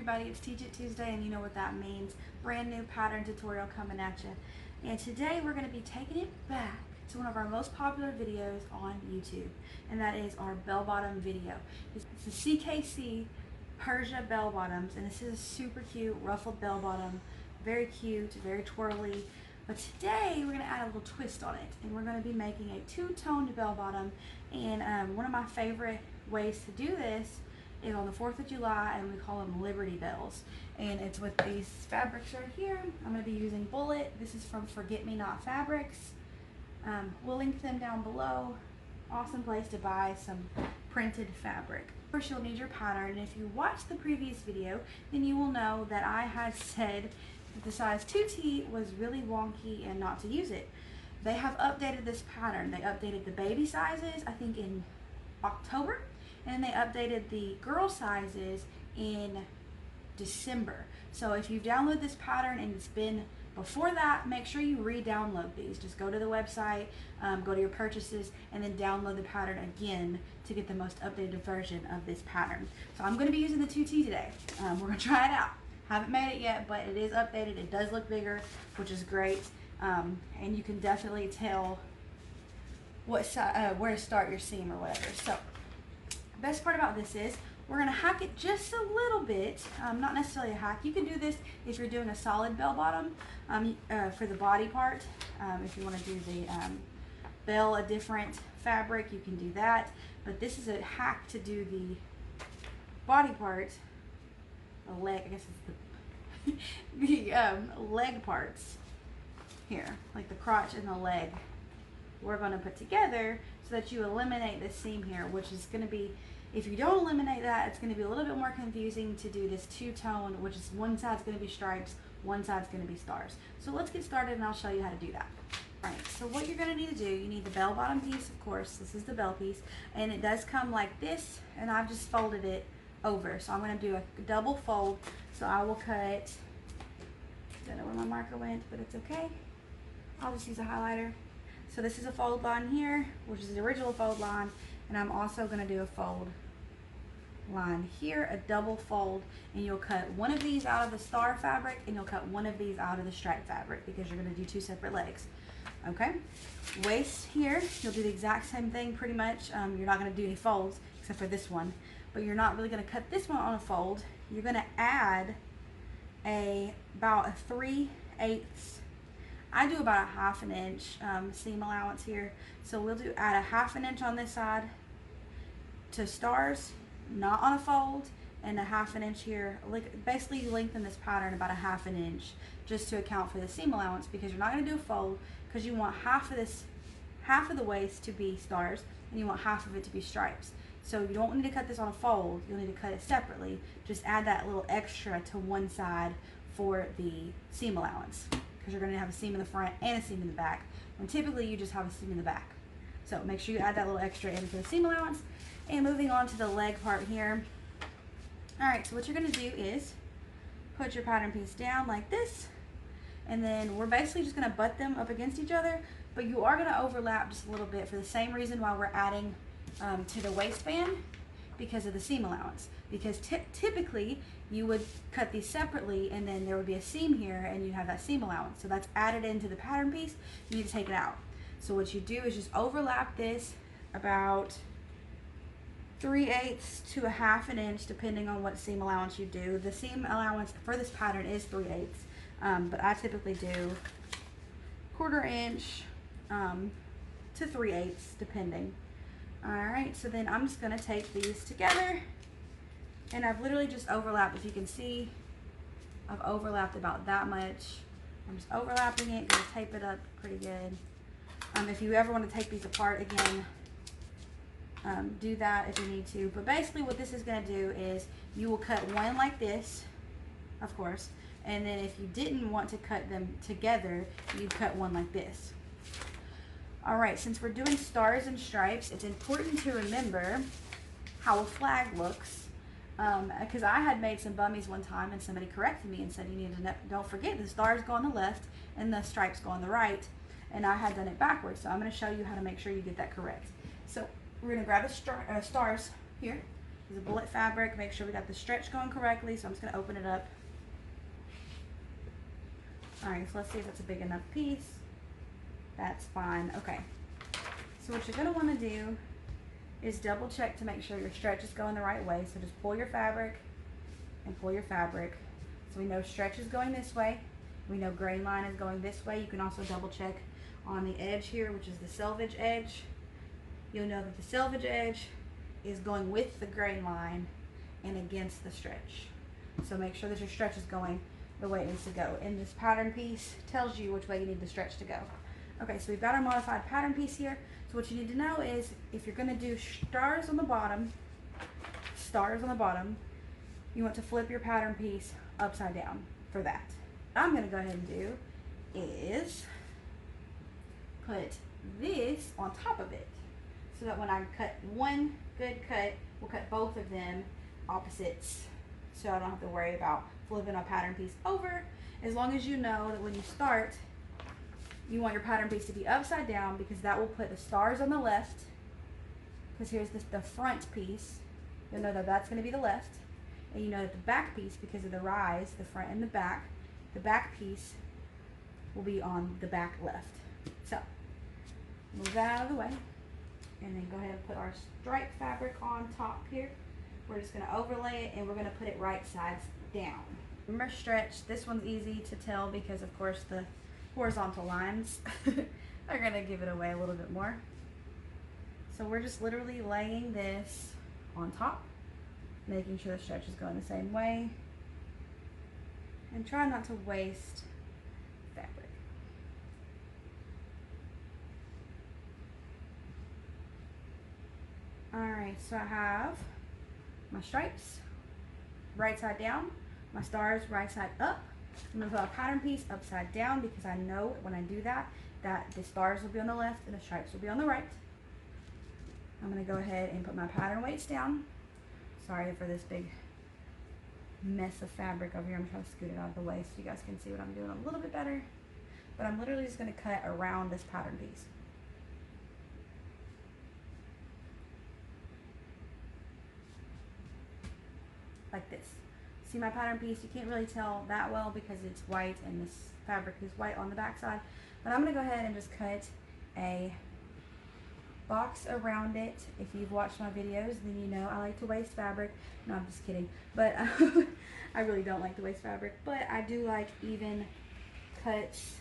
everybody, it's Teach It Tuesday, and you know what that means. Brand new pattern tutorial coming at you. And today we're going to be taking it back to one of our most popular videos on YouTube, and that is our bell bottom video. It's the CKC Persia bell bottoms, and this is a super cute ruffled bell bottom. Very cute, very twirly. But today we're going to add a little twist on it, and we're going to be making a two-toned bell bottom. And one of my favorite ways to do this is on the 4th of July, and we call them Liberty Bells. And it's with these fabrics right here. I'm going to be using Bullet. This is from Forget Me Not Fabrics. We'll link them down below. Awesome place to buy some printed fabric. First, you'll need your pattern, and if you watched the previous video, then you will know that I had said that the size 2T was really wonky and not to use it. They have updated this pattern. They updated the baby sizes, I think in October, and they updated the girl sizes in December. So if you've downloaded this pattern and it's been before that, make sure you re-download these. Just go to the website, go to your purchases, and then download the pattern again to get the most updated version of this pattern. So I'm going to be using the 2T today. We're going to try it out. Haven't made it yet, but it is updated. It does look bigger, which is great, and you can definitely tell what where to start your seam or whatever. So best part about this is we're going to hack it just a little bit, not necessarily a hack. You can do this if you're doing a solid bell bottom for the body part. If you want to do the bell a different fabric, you can do that. But this is a hack to do the body part, the leg, I guess it's the leg parts here, like the crotch and the leg. We're going to put together so that you eliminate this seam here, which is going to be, if you don't eliminate that, it's going to be a little bit more confusing to do this two-tone, which is one side's going to be stripes, one side's going to be stars. So let's get started and I'll show you how to do that. Alright, so what you're going to need to do, you need the bell bottom piece, of course. This is the bell piece, and it does come like this, and I've just folded it over. So I'm going to do a double fold. So I will cut, don't know where my marker went, but it's okay. I'll just use a highlighter. So this is a fold line here, which is the original fold line, and I'm also going to do a fold line here, a double fold, and you'll cut one of these out of the star fabric, and you'll cut one of these out of the stripe fabric because you're going to do two separate legs. Okay, waist here, you'll do the exact same thing pretty much. You're not going to do any folds except for this one, but you're not really going to cut this one on a fold. You're going to add about a 3/8. I do about a 1/2 inch seam allowance here, so we'll add a 1/2 inch on this side to stars, not on a fold, and a 1/2 inch here. Basically, you lengthen this pattern about a 1/2 inch just to account for the seam allowance, because you're not going to do a fold because you want half of the waist to be stars and you want half of it to be stripes. So you don't need to cut this on a fold. You'll need to cut it separately. Just add that little extra to one side for the seam allowance, because you're going to have a seam in the front and a seam in the back, when typically you just have a seam in the back. So make sure you add that little extra in for the seam allowance. And moving on to the leg part here. Alright, so what you're going to do is put your pattern piece down like this, and then we're basically just going to butt them up against each other, but you are going to overlap just a little bit for the same reason why we're adding to the waistband, because of the seam allowance. Because typically you would cut these separately, and then there would be a seam here and you have that seam allowance. So that's added into the pattern piece. You need to take it out. So what you do is just overlap this about 3/8 to a 1/2 inch, depending on what seam allowance you do. The seam allowance for this pattern is 3/8, but I typically do 1/4 inch to 3/8, depending. Alright, so then I'm just going to take these together, and I've literally just overlapped. If you can see, I've overlapped about that much. I'm just overlapping it, going to tape it up pretty good. If you ever want to take these apart again, do that if you need to. But basically what this is going to do is you will cut one like this, of course, and then if you didn't want to cut them together, you'd cut one like this. Alright, since we're doing stars and stripes, it's important to remember how a flag looks, because I had made some bummies one time and somebody corrected me and said, you need to don't forget the stars go on the left and the stripes go on the right, and I had done it backwards. So I'm going to show you how to make sure you get that correct. So we're going to grab the stars here. It's a bullet fabric. Make sure we got the stretch going correctly. So I'm just gonna open it up. All right, so let's see if it's a big enough piece. That's fine. Okay. So what you're gonna wanna do is double check to make sure your stretch is going the right way. So just pull your fabric and pull your fabric. So we know stretch is going this way. We know grain line is going this way. You can also double check on the edge here, which is the selvage edge. You'll know that the selvage edge is going with the grain line and against the stretch. So make sure that your stretch is going the way it needs to go. And this pattern piece tells you which way you need the stretch to go. Okay, so we've got our modified pattern piece here. So what you need to know is if you're gonna do stars on the bottom, you want to flip your pattern piece upside down for that. What I'm gonna go ahead and do is put this on top of it so that when I cut one good cut, we'll cut both of them opposites so I don't have to worry about flipping a pattern piece over. As long as you know that when you start, you want your pattern piece to be upside down, because that will put the stars on the left, because here's the front piece. You'll know that that's going to be the left, and you know that the back piece, because of the rise, the front and the back piece will be on the back left. So move that out of the way, and then go ahead and put our stripe fabric on top here. We're just going to overlay it, and we're going to put it right sides down. Remember, stretch. This one's easy to tell because of course the horizontal lines are going to give it away a little bit more. So we're just literally laying this on top, making sure the stretch is going the same way, and try not to waste fabric. Alright, so I have my stripes right side down, my stars right side up. I'm going to put a pattern piece upside down because I know when I do that, that the stars will be on the left and the stripes will be on the right. I'm going to go ahead and put my pattern weights down. Sorry for this big mess of fabric over here. I'm trying to scoot it out of the way so you guys can see what I'm doing a little bit better. But I'm literally just going to cut around this pattern piece. Like this. See my pattern piece? You can't really tell that well because it's white and this fabric is white on the back side. But I'm going to go ahead and just cut a box around it. If you've watched my videos, then you know I like to waste fabric. No, I'm just kidding. But I really don't like to waste fabric. But I do like even cuts.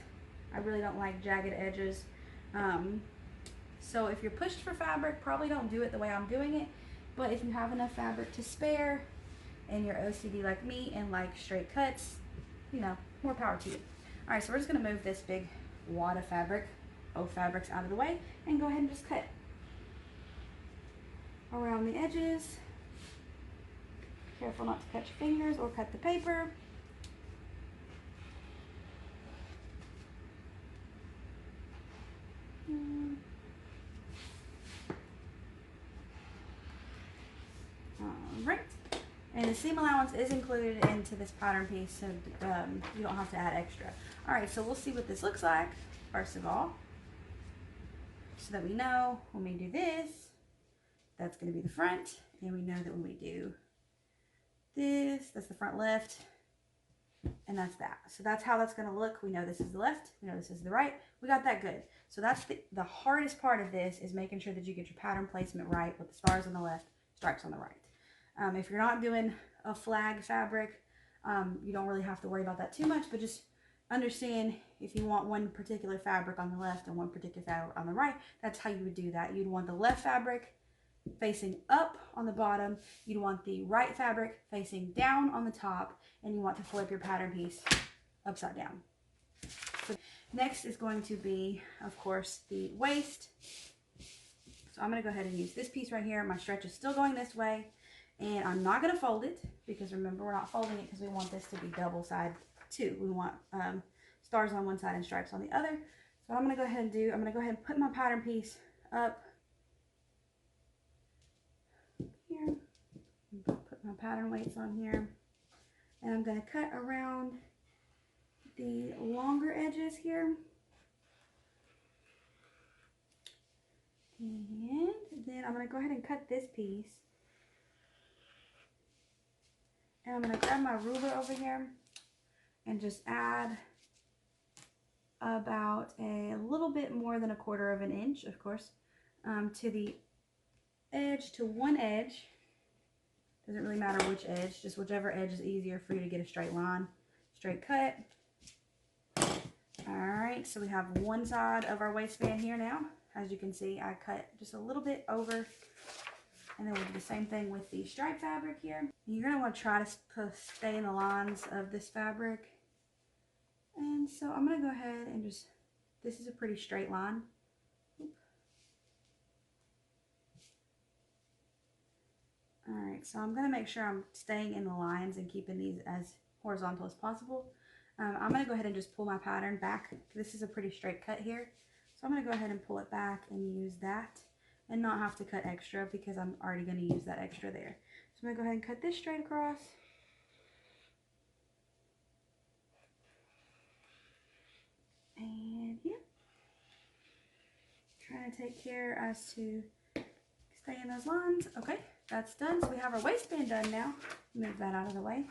I really don't like jagged edges. So if you're pushed for fabric, probably don't do it the way I'm doing it. But if you have enough fabric to spare, and you're OCD like me and like straight cuts, you know, more power to you. All right, so we're just gonna move this big wad of fabric, both fabrics out of the way, and go ahead and just cut around the edges. Careful not to cut your fingers or cut the paper. All right. And the seam allowance is included into this pattern piece, so you don't have to add extra. All right, so we'll see what this looks like, first of all, so that we know when we do this, that's going to be the front, and we know that when we do this, that's the front left, and that's that. So that's how that's going to look. We know this is the left, we know this is the right. We got that good. So that's the hardest part of this, is making sure that you get your pattern placement right with the stars on the left, stripes on the right. If you're not doing a flag fabric, you don't really have to worry about that too much, but just understand if you want one particular fabric on the left and one particular fabric on the right, that's how you would do that. You'd want the left fabric facing up on the bottom, you'd want the right fabric facing down on the top, and you want to flip your pattern piece upside down. So next is going to be, of course, the waist. So I'm going to go ahead and use this piece right here. My stretch is still going this way. And I'm not going to fold it, because remember, we're not folding it because we want this to be double side too. We want stars on one side and stripes on the other. So what I'm going to go ahead and do, I'm going to go ahead and put my pattern piece up here. Put my pattern weights on here. And I'm going to cut around the longer edges here. And then I'm going to go ahead and cut this piece And I'm going to grab my ruler over here and just add about a little bit more than 1/4 of an inch, of course, to the edge, to one edge. Doesn't really matter which edge, just whichever edge is easier for you to get a straight line, straight cut. Alright, so we have one side of our waistband here now. As you can see, I cut just a little bit over. And then we'll do the same thing with the stripe fabric here. You're going to want to try to stay in the lines of this fabric. And so I'm going to go ahead and just, this is a pretty straight line. Alright, so I'm going to make sure I'm staying in the lines and keeping these as horizontal as possible. I'm going to go ahead and just pull my pattern back. This is a pretty straight cut here. So I'm going to go ahead and pull it back and use that and not have to cut extra because I'm already going to use that extra there. So I'm going to go ahead and cut this straight across. And yeah, trying to take care as to stay in those lines. Okay, that's done. So we have our waistband done now. Move that out of the way.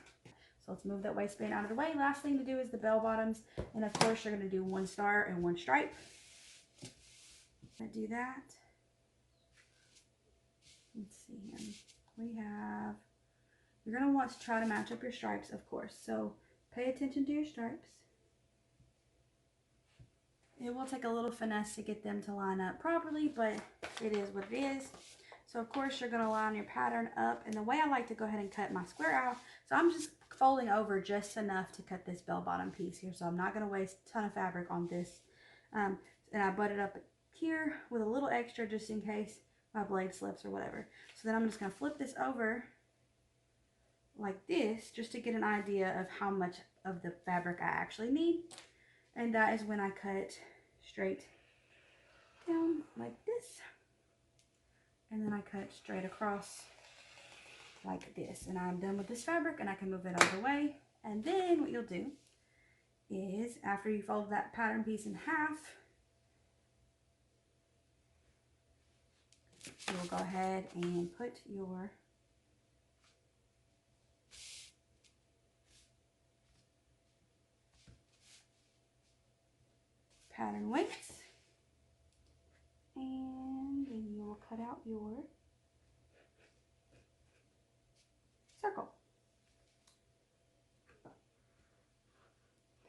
So let's move that waistband out of the way. Last thing to do is the bell bottoms. And of course, you're going to do one star and one stripe. I'm going to do that. Let's see here. You're going to want to try to match up your stripes, of course. So pay attention to your stripes. It will take a little finesse to get them to line up properly, but it is what it is. So of course you're going to line your pattern up. And the way I like to go ahead and cut my square out, so I'm just folding over just enough to cut this bell bottom piece here. So I'm not going to waste a ton of fabric on this. And I butt it up here with a little extra just in case my blade slips or whatever. So then I'm just going to flip this over like this just to get an idea of how much of the fabric I actually need. And that is when I cut straight down like this. And then I cut straight across like this. And I'm done with this fabric and I can move it out of the way. And then what you'll do is after you fold that pattern piece in half, you'll go ahead and put your pattern weights, and then you will cut out your circle.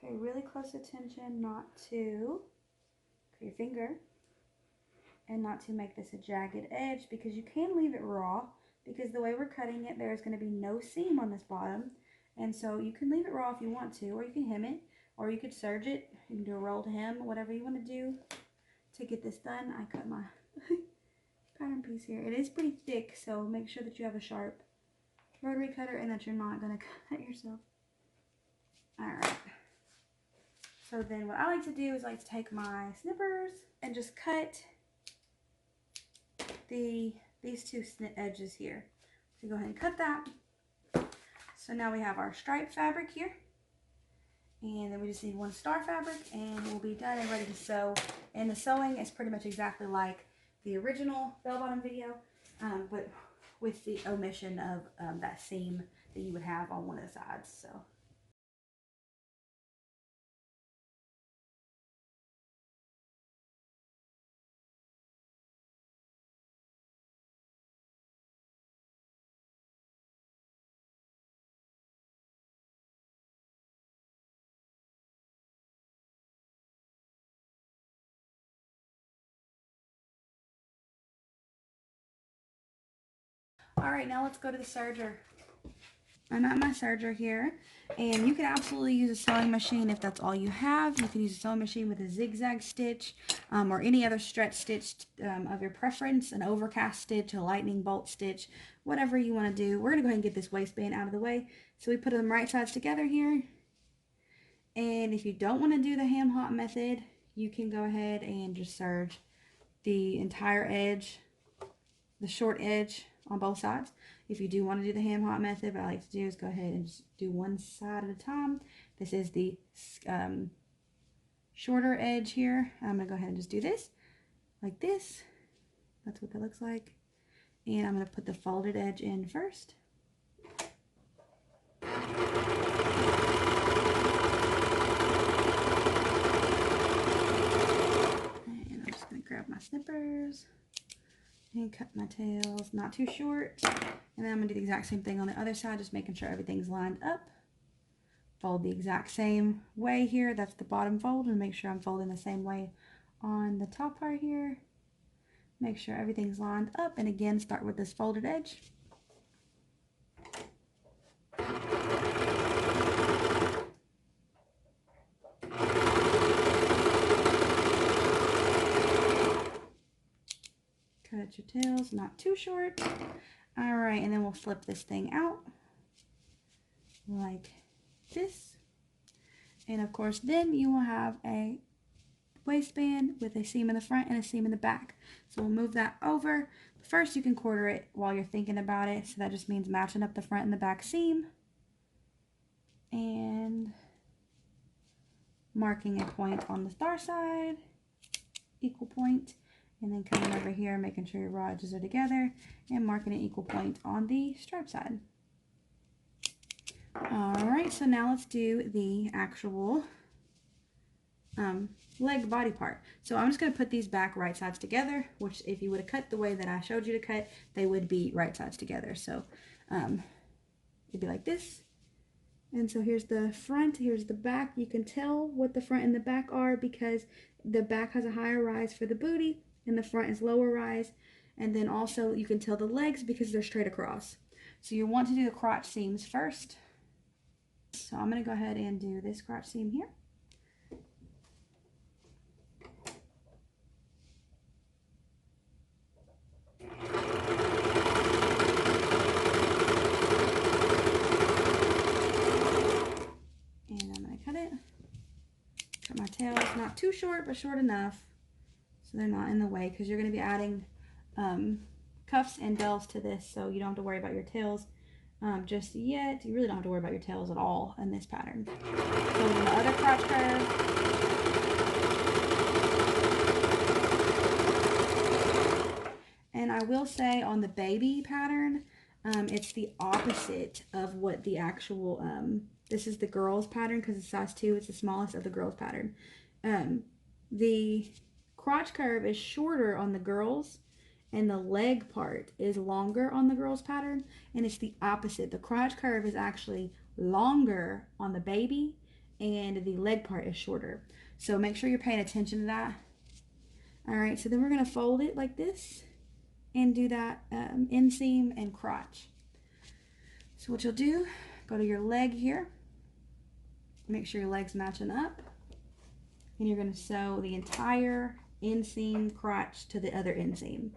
Pay really close attention not to cut your finger and not to make this a jagged edge, because you can leave it raw, because the way we're cutting it, there's going to be no seam on this bottom. And so you can leave it raw if you want to, or you can hem it, or you could serge it. You can do a rolled hem, whatever you want to do to get this done. I cut my pattern piece here. It is pretty thick, so make sure that you have a sharp rotary cutter and that you're not going to cut yourself. Alright. So then what I like to do is I like to take my snippers and just cut these two edges here. So go ahead and cut that. So now we have our stripe fabric here. And then we just need one star fabric and we'll be done and ready to sew. And the sewing is pretty much exactly like the original bell bottom video, but with the omission of that seam that you would have on one of the sides. So. All right, now let's go to the serger. I'm at my serger here, and you can absolutely use a sewing machine if that's all you have. You can use a sewing machine with a zigzag stitch or any other stretch stitch of your preference, an overcast stitch, a lightning bolt stitch, whatever you want to do. We're going to go ahead and get this waistband out of the way. So we put them right sides together here. And if you don't want to do the ham hot method, you can go ahead and just serge the entire edge, the short edge on both sides. If you do want to do the ham hot method, what I like to do is go ahead and just do one side at a time. This is the shorter edge here. I'm going to go ahead and just do this like this. That's what that looks like. And I'm going to put the folded edge in first. And I'm just going to grab my snippers and cut my tails not too short. And then I'm going to do the exact same thing on the other side, just making sure everything's lined up. Fold the exact same way here. That's the bottom fold, and make sure I'm folding the same way on the top part here. Make sure everything's lined up, and again, start with this folded edge. Cut your tails not too short. All right, and then we'll flip this thing out like this. And of course, then you will have a waistband with a seam in the front and a seam in the back. So we'll move that over. First, you can quarter it while you're thinking about it. So that just means matching up the front and the back seam and marking a point on the star side, equal point, and then coming over here, making sure your raw edges are together and marking an equal point on the stripe side. All right, so now let's do the actual leg body part. So I'm just going to put these back right sides together, which if you would have cut the way that I showed you to cut, they would be right sides together. So it'd be like this. And so here's the front, here's the back. You can tell what the front and the back are because the back has a higher rise for the booty and the front is lower rise. And then also you can tell the legs because they're straight across. So you want to do the crotch seams first. So I'm going to go ahead and do this crotch seam here. And I'm going to cut it. Cut my tails, not too short, but short enough so they're not in the way, because you're going to be adding cuffs and bells to this, so you don't have to worry about your tails just yet. You really don't have to worry about your tails at all in this pattern. So in the other crotch curve, and I will say on the baby pattern, it's the opposite of what the actual, this is the girls pattern because it's size 2, it's the smallest of the girls pattern. The crotch curve is shorter on the girls, and the leg part is longer on the girls pattern, and it's the opposite. The crotch curve is actually longer on the baby, and the leg part is shorter. So make sure you're paying attention to that. All right, so then we're going to fold it like this and do that inseam and crotch. So what you'll do, go to your leg here, make sure your leg's matching up, and you're going to sew the entire inseam crotch to the other inseam.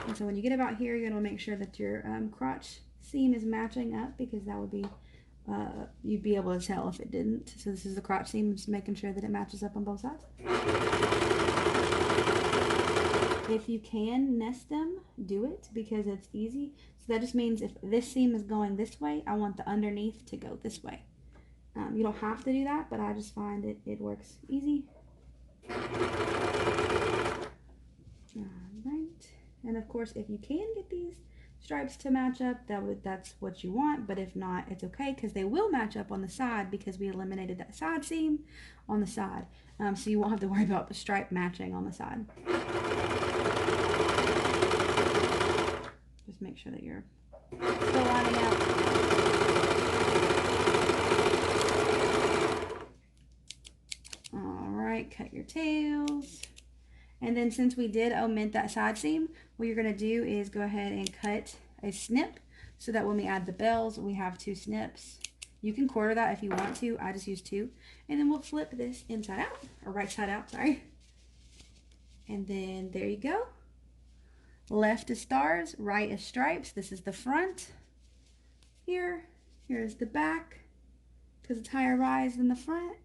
And so when you get about here, you're going to make sure that your crotch seam is matching up, because that would be, you'd be able to tell if it didn't. So this is the crotch seam, just making sure that it matches up on both sides. If you can nest them, do it, because it's easy. So that just means if this seam is going this way, I want the underneath to go this way. You don't have to do that, but I just find it works easy. Alright, and of course if you can get these stripes to match up, that's what you want, but if not, it's okay, because they will match up on the side because we eliminated that side seam on the side. So you won't have to worry about the stripe matching on the side. Just make sure that you're still lining up. Alright, cut your tails. And then since we did omit that side seam, what you're going to do is go ahead and cut a snip so that when we add the bells, we have 2 snips. You can quarter that if you want to. I just use 2. And then we'll flip this inside out, or right side out, sorry. And then there you go. Left is stars, right is stripes. This is the front. Here's the back, because it's higher rise than the front.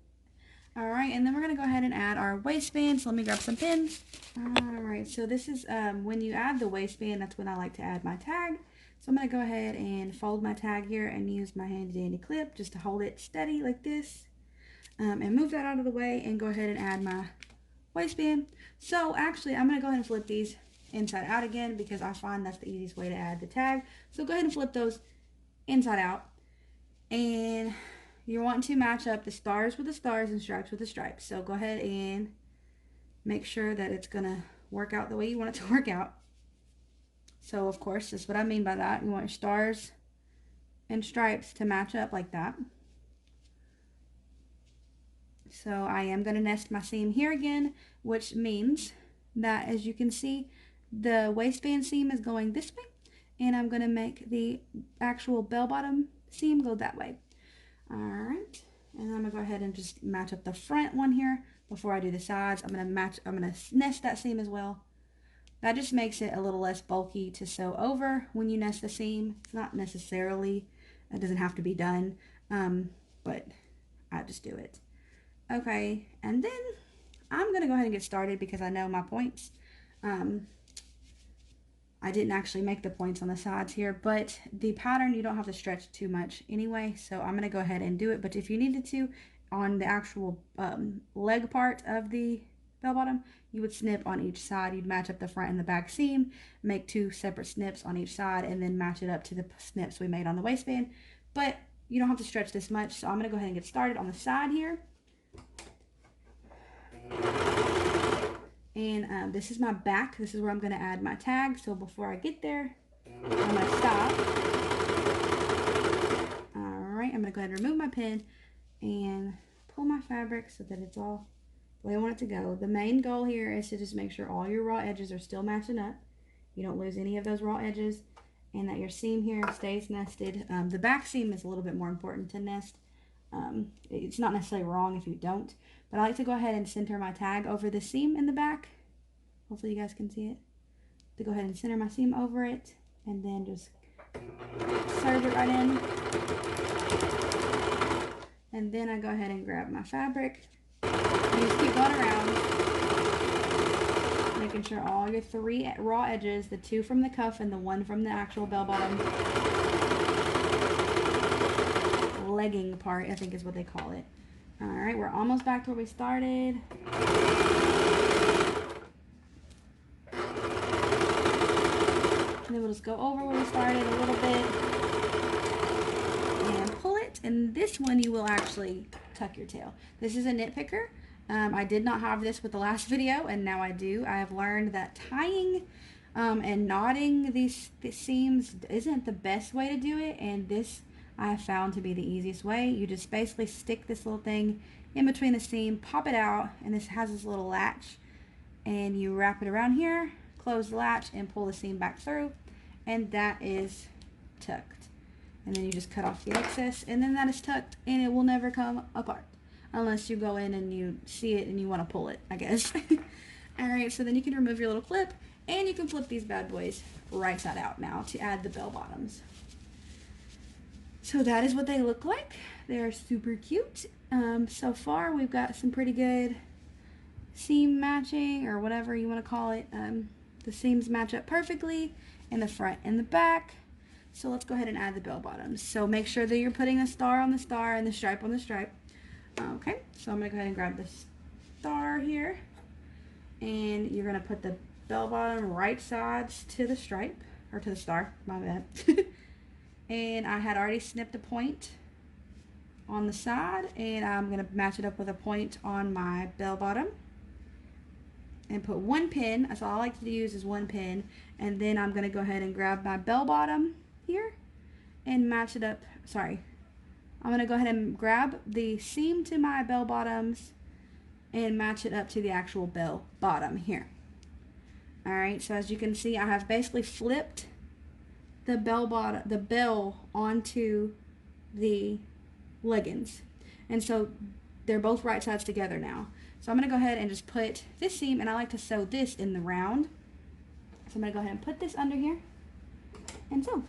All right, and then we're gonna go ahead and add our waistband. So let me grab some pins. All right, so this is when you add the waistband, that's when I like to add my tag. So I'm gonna go ahead and fold my tag here and use my handy dandy clip just to hold it steady like this. And move that out of the way and go ahead and add my waistband. So actually, I'm gonna go ahead and flip these inside out again because I find that's the easiest way to add the tag. So go ahead and flip those inside out. And you're wanting to match up the stars with the stars and stripes with the stripes. So go ahead and make sure that it's going to work out the way you want it to work out. So of course, that's what I mean by that. You want your stars and stripes to match up like that. So I am going to nest my seam here again, which means that, as you can see, the waistband seam is going this way, and I'm going to make the actual bell bottom seam go that way. Alright, and I'm going to go ahead and just match up the front one here before I do the sides. I'm going to nest that seam as well. That just makes it a little less bulky to sew over when you nest the seam. It's not necessarily, it doesn't have to be done, but I just do it. Okay, and then I'm going to go ahead and get started because I know my points. I didn't actually make the points on the sides here, but the pattern you don't have to stretch too much anyway, so I'm going to go ahead and do it. But if you needed to, on the actual leg part of the bell bottom, you would snip on each side. You'd match up the front and the back seam, make 2 separate snips on each side, and then match it up to the snips we made on the waistband. But you don't have to stretch this much, so I'm going to go ahead and get started on the side here. And this is my back. This is where I'm going to add my tag. So before I get there, I'm going to stop. Alright, I'm going to go ahead and remove my pin and pull my fabric so that it's all the way I want it to go. The main goal here is to just make sure all your raw edges are still matching up. You don't lose any of those raw edges, and that your seam here stays nested. The back seam is a little bit more important to nest. It's not necessarily wrong if you don't, but I like to go ahead and center my tag over the seam in the back. Hopefully you guys can see it. To go ahead and center my seam over it, and then just serge it right in. And then I go ahead and grab my fabric. And just keep going around, making sure all your 3 raw edges, the 2 from the cuff and the 1 from the actual bell bottom legging part, I think is what they call it. Alright, we're almost back to where we started. And then we'll just go over where we started a little bit and pull it. And this one you will actually tuck your tail. This is a nitpicker. I did not have this with the last video, and now I do. I have learned that tying and knotting these seams isn't the best way to do it, and this I have found to be the easiest way. You just basically stick this little thing in between the seam, pop it out, and this has this little latch, and you wrap it around here, close the latch, and pull the seam back through, and that is tucked. And then you just cut off the excess, and then that is tucked, and it will never come apart unless you go in and you see it and you want to pull it, I guess. Alright, so then you can remove your little clip, and you can flip these bad boys right side out now to add the bell bottoms. So that is what they look like. They're super cute. So far we've got some pretty good seam matching, or whatever you want to call it. The seams match up perfectly in the front and the back. So let's go ahead and add the bell bottoms. So make sure that you're putting a star on the star and the stripe on the stripe. Okay, so I'm going to go ahead and grab the star here, and you're going to put the bell bottom right sides to the stripe, or to the star, my bad. And I had already snipped a point on the side, and I'm going to match it up with a point on my bell bottom and put 1 pin. That's all I like to use, is 1 pin. And then I'm going to go ahead and grab my bell bottom here and match it up. Sorry, I'm going to go ahead and grab the seam to my bell bottoms and match it up to the actual bell bottom here. Alright, so as you can see, I have basically flipped the bell onto the leggings, and so they're both right sides together now. So I'm going to go ahead and just put this seam, and I like to sew this in the round, so I'm going to go ahead and put this under here and sew.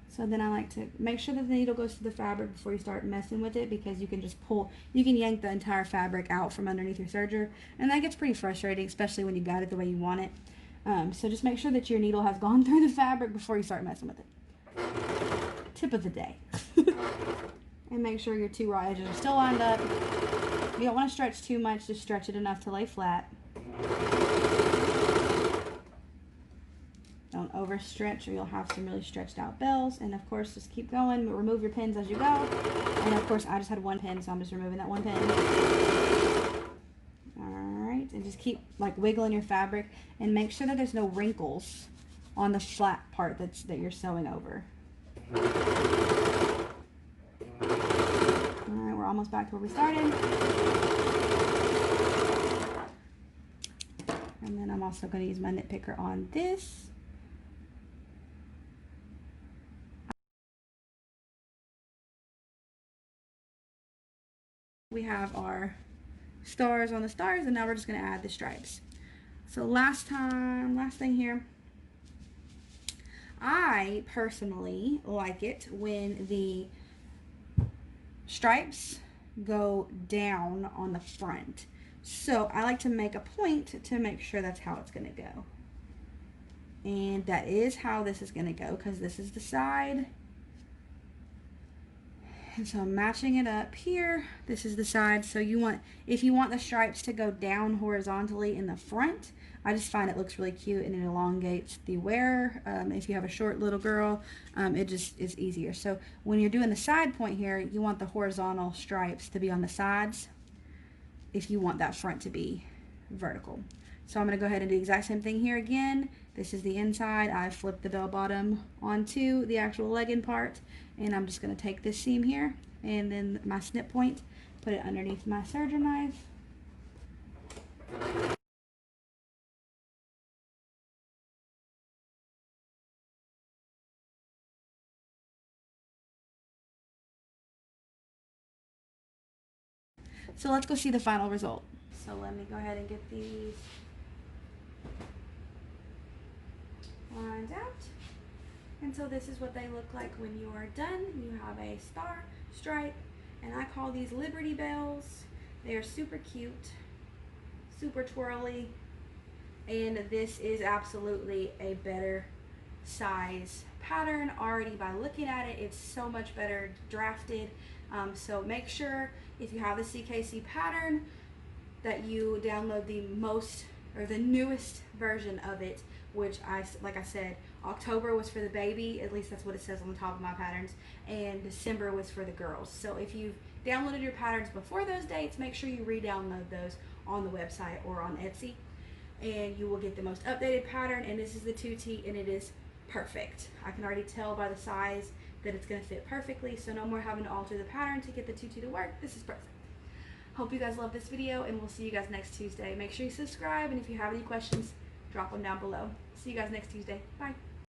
So then I like to make sure that the needle goes to the fabric before you start messing with it, because you can just you can yank the entire fabric out from underneath your serger, and that gets pretty frustrating, especially when you got it the way you want it. So just make sure that your needle has gone through the fabric before you start messing with it. Tip of the day. And make sure your 2 raw edges are still lined up. You don't want to stretch too much, just stretch it enough to lay flat. don't overstretch or you'll have some really stretched out bells. And of course, just keep going, but remove your pins as you go. And of course, I just had one pin, so I'm just removing that one pin. Alright, and just keep like wiggling your fabric and make sure that there's no wrinkles on the flat part that you're sewing over. Alright, we're almost back to where we started. And then I'm also going to use my nit picker on this. We have our stars on the stars, and now we're just going to add the stripes. So last thing here, I personally like it when the stripes go down on the front. So I like to make a point to make sure that's how it's going to go. And that is how this is going to go, because this is the side. And so I'm matching it up here. This is the side. So if you want the stripes to go down horizontally in the front, I just find it looks really cute and it elongates the wearer. If you have a short little girl, it just is easier. So when you're doing the side point here, you want the horizontal stripes to be on the sides if you want that front to be vertical. So I'm going to go ahead and do the exact same thing here again. This is the inside. I flipped the bell bottom onto the actual legging part, and I'm just going to take this seam here and then my snip point, put it underneath my serger knife. So let's go see the final result. So let me go ahead and get these lines out. And so this is what they look like when you are done. You have a star, stripe, and I call these Liberty Bells. They are super cute, super twirly, and this is absolutely a better size pattern already. By looking at it, it's so much better drafted. So make sure if you have the CKC pattern that you download the newest version of it, which like I said, October was for the baby, at least that's what it says on the top of my patterns, and December was for the girls. So if you've downloaded your patterns before those dates, make sure you re-download those on the website or on Etsy, and you will get the most updated pattern. And this is the 2T, and it is perfect. I can already tell by the size that it's going to fit perfectly, so no more having to alter the pattern to get the 2T to work. This is perfect. Hope you guys love this video, and we'll see you guys next Tuesday. Make sure you subscribe, and if you have any questions, drop them down below. See you guys next Tuesday. Bye.